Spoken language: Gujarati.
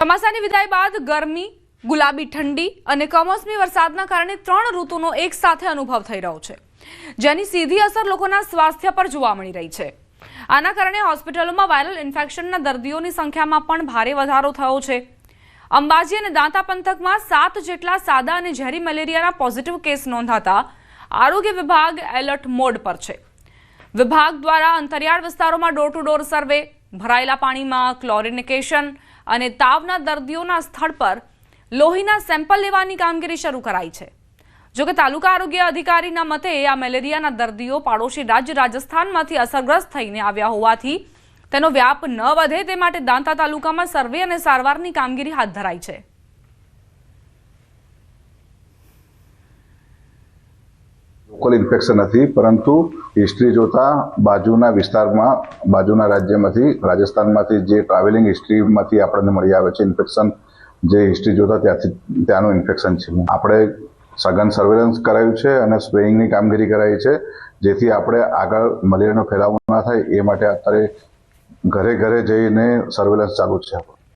ચોમાસાની વિદાય બાદ ગરમી, ગુલાબી ઠંડી અને કમોસમી વરસાદના કારણે 3 ઋતુનો એક સાથે અનુભવ થઈ રહ્યો છે, જેની સીધી અસર લોકોના સ્વાસ્થ્ય પર જોવા મળી રહી છે। આના કારણે હોસ્પિટલોમાં વાયરલ ઇન્ફેક્શનના દર્દીઓની સંખ્યામાં પણ ભારે વધારો થયો છે। અંબાજી અને દાંતા પંથકમાં 7 જેટલા સાદા અને ઝેરી મેલેરિયાના પોઝિટિવ કેસ નોંધાતા આરોગ્ય વિભાગ એલર્ટ મોડ પર છે। વિભાગ દ્વારા અંતરિયાળ વિસ્તારોમાં ડોર ટુ ડોર સર્વે, ભરાયેલા પાણીમાં ક્લોરિનેશન અને તાવના દર્દીઓના સ્થળ પર લોહીના સેમ્પલ લેવાની કામગીરી શરૂ કરાઈ છે। જોકે તાલુકા આરોગ્ય અધિકારીના મતે આ મેલેરિયાના દર્દીઓ પાડોશી રાજ્ય રાજસ્થાનમાંથી અસરગ્રસ્ત થઈને આવ્યા હોવાથી તેનો વ્યાપ ન વધે તે માટે દાંતા તાલુકામાં સર્વે અને સારવારની કામગીરી હાથ ધરાઈ છે। લોકલ ઇન્ફેક્શન નથી, પરંતુ હિસ્ટ્રી જોતા બાજુના વિસ્તારમાં, બાજુના રાજ્યમાંથી, રાજસ્થાનમાંથી જે ટ્રાવેલિંગ હિસ્ટ્રીમાંથી આપણને મળી આવે છે ઇન્ફેક્શન, જે હિસ્ટ્રી જોતા ત્યાંનું ઇન્ફેક્શન છે। આપણે સઘન સર્વેલન્સ કરાયું છે અને સ્પ્રેઇંગની કામગીરી કરાઈ છે, જેથી આપણે આગળ મલેરિયાનો ફેલાવો ના થાય એ માટે અત્યારે ઘરે ઘરે જઈને સર્વેલન્સ ચાલુ છે।